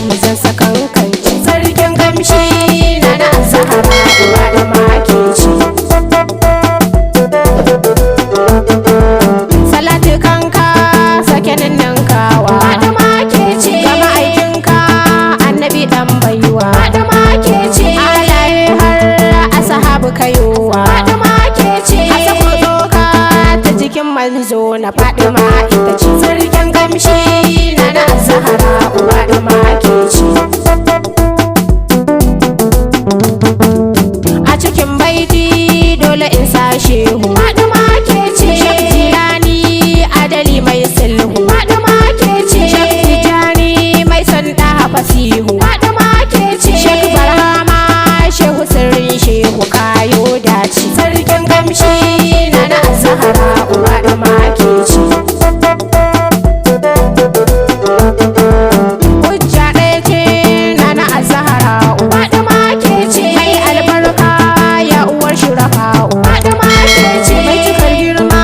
wallahi zan sakankance. Sarkin kamshi na na Zahra uwa da makeci. Salatu kanka sake ninninkawa da makeci. Gama aikinka annabi dan baiwa da makeci. Alaye har ashabu kayowa da makeci. Asako tsoka ta jikin manzo na Fadima ita ce. Sarkin kamshi na na Zahra uwa da makeci. A cikin baiti dole in sa shehu da makeci. Shafijani adali mai sulhu da makeci. Shafijani mai sanda fasihu da makeci. Shek Barhama shehu sirrin shehu kayo dace. Sarkin kamshi na na Zahra uwa da makeci. Hujja ɗaya ce na na Zahra uwa da makeci. Mai albarka ya uwar shurafa uwa da makeci. Mai cikar girma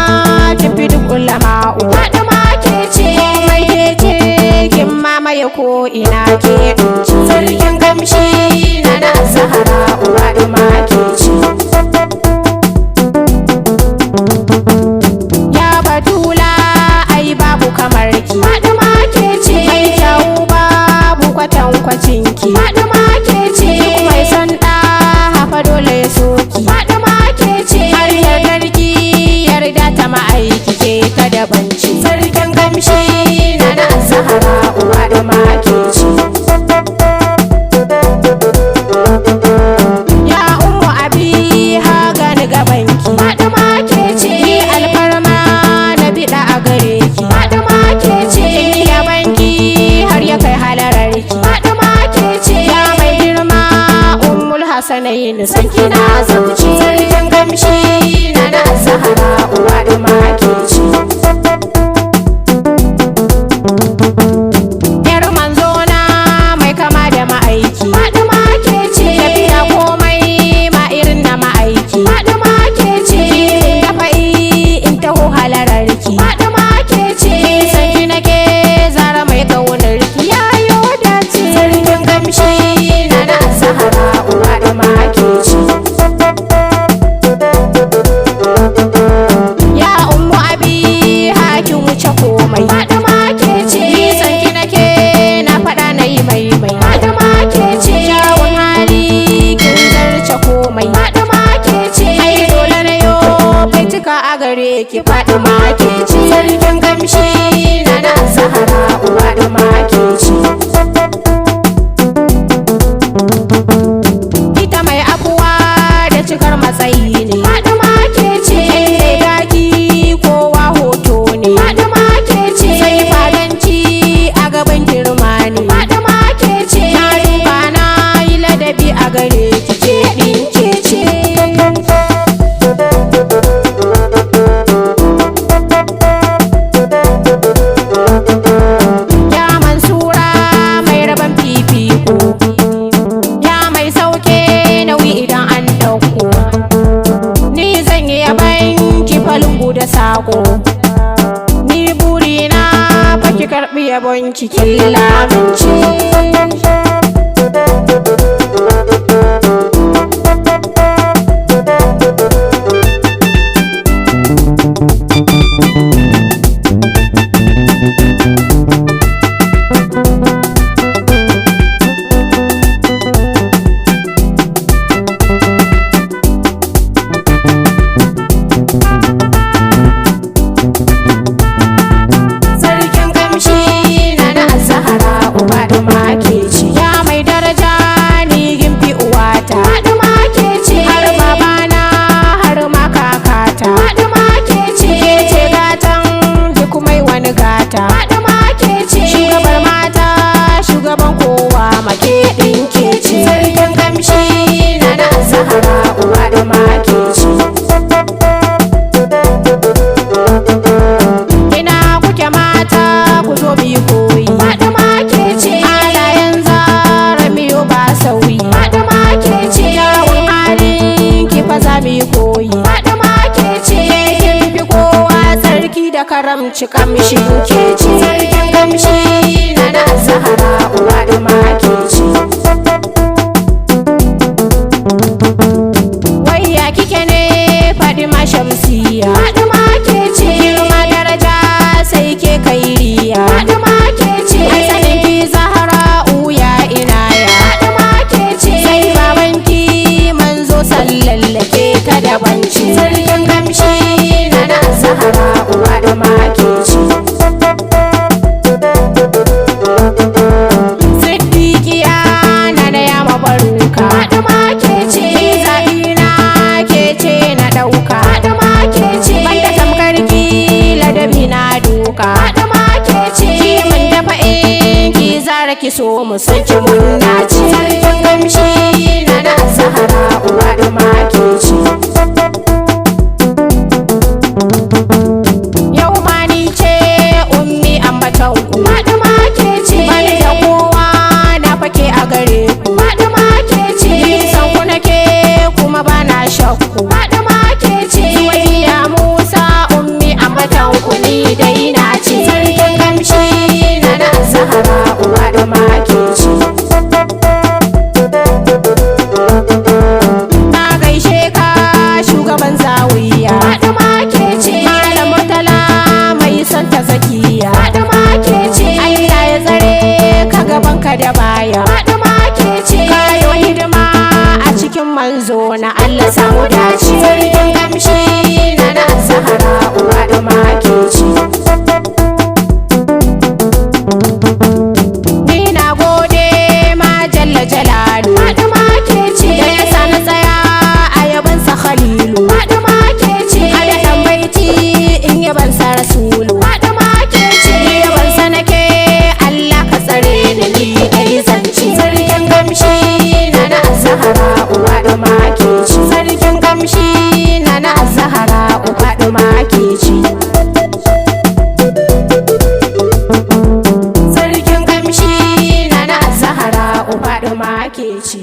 tafi duk ulama uwa da makeci. Mai kece kin mamaye ko ina ke ɗinci. Sarkin kamshi na na Zahra uwa da makeci. Ya batula ai babu kamar ki da makeci. Mai kyau babu kwatankwacin ki da makeci. Duk mai son ɗa hafa dole ya soki da makeci. Har yardar ki yarda ta ma'aiki ke ta dabanci. Sarkin kamshi na na Zahra uwa da makeci. Ya ummu abi ha gani gabanki da makeci. Ni alfarma na biɗa a gare ki da makeci. Ya banki har ya kai halararki da makeci. Ya mai girma ummul hasanayin sanki na zauci. Sarkin kamshi na na Zahra uwa da makeci. Yar manzona mai kama da ma'aiki da makeci. Tafiya komai ma irin na ma'aiki da makeci. Da fa'i in taho halararki da makeci. Sanki nake Zara mai ƙaunarki yayo dace. Sarkin kamshi na na Zahra uwa da makeci. Ya ummu abi hakin wuce komai da makeci. Sanki nake na faɗa na yi mai da makeci. Kyawun hali kin zarce komai da makeci. Ai dole na yo baitika a gare ki faɗi makeci. Sarkin kamshi na na Zahra uwa da makeci. Ita mai afuwa da cikar matsayi ne da makeci. Mai gaki kowa hoto ne da makeci. Sai fadanci a gaban girma ne da makeci. Na duba na yi ladabi a gare ki ce ɗinke ce. Ya Mansura mai raban fifiko. Ya mai sauke nauyi idan an ɗauko. Ni zan yi yaban ki falungu da sako. Ni burina fa ki karɓi yabon ki kin lamince. Sarkin kamshi na na Zahra uwa da makeci. Ya mai daraja ni gimfi uwata da makeci. Har babana har ma kakata da makeci. Kece gatan duk mai wani gata da makeci. Shugabar mata shugaban kowa make ɗinkeci. Sarkin kamshi na na Zahra uwa da makeci. Ina kuke mata ku zo mu yi koyi da makeci. Halayen Zara miyo ba sauyi da makeci. Kyawun halin ki fa za mu yi koyi da makeci. Kin fi kowa tsarki da karamci kamshin keci. Sarkin kamshi na na Zahra uwa da makeci. ki so mu saki mun nace sarkin kamshi na Zahra uwa da make ce yau ma ni ce ummi ambatan ku da make ce bani da kowa na fake a gare ku da make ce san ku nake kuma bana shakku da make ce waliya Musa ummi ambatan ku ni dai na ce sarkin kamshi na Zahra uwa da make ce na gaishe ka shugaban zawiya da make ce malam Murtala mai son ta zakiya da make ce Allah ya tsare ka gaban ka da baya da make ce kayo hidima a cikin manzo na Allah samu dace sarkin kamshi na Zahra uwa da make ce ni na gode ma jalla jalalu da make ce da yasa na tsaya a yaban sa Khalilu da make ce a da dan baiti in yaban sa Rasulu da make ce yaban sa nake Allah ka tsare ni dai zance sarkin kamshi na Zahra uwa da make ce sarkin kamshi na Zahra uwa da make ce sarkin kamshi na Zahra uba da make ce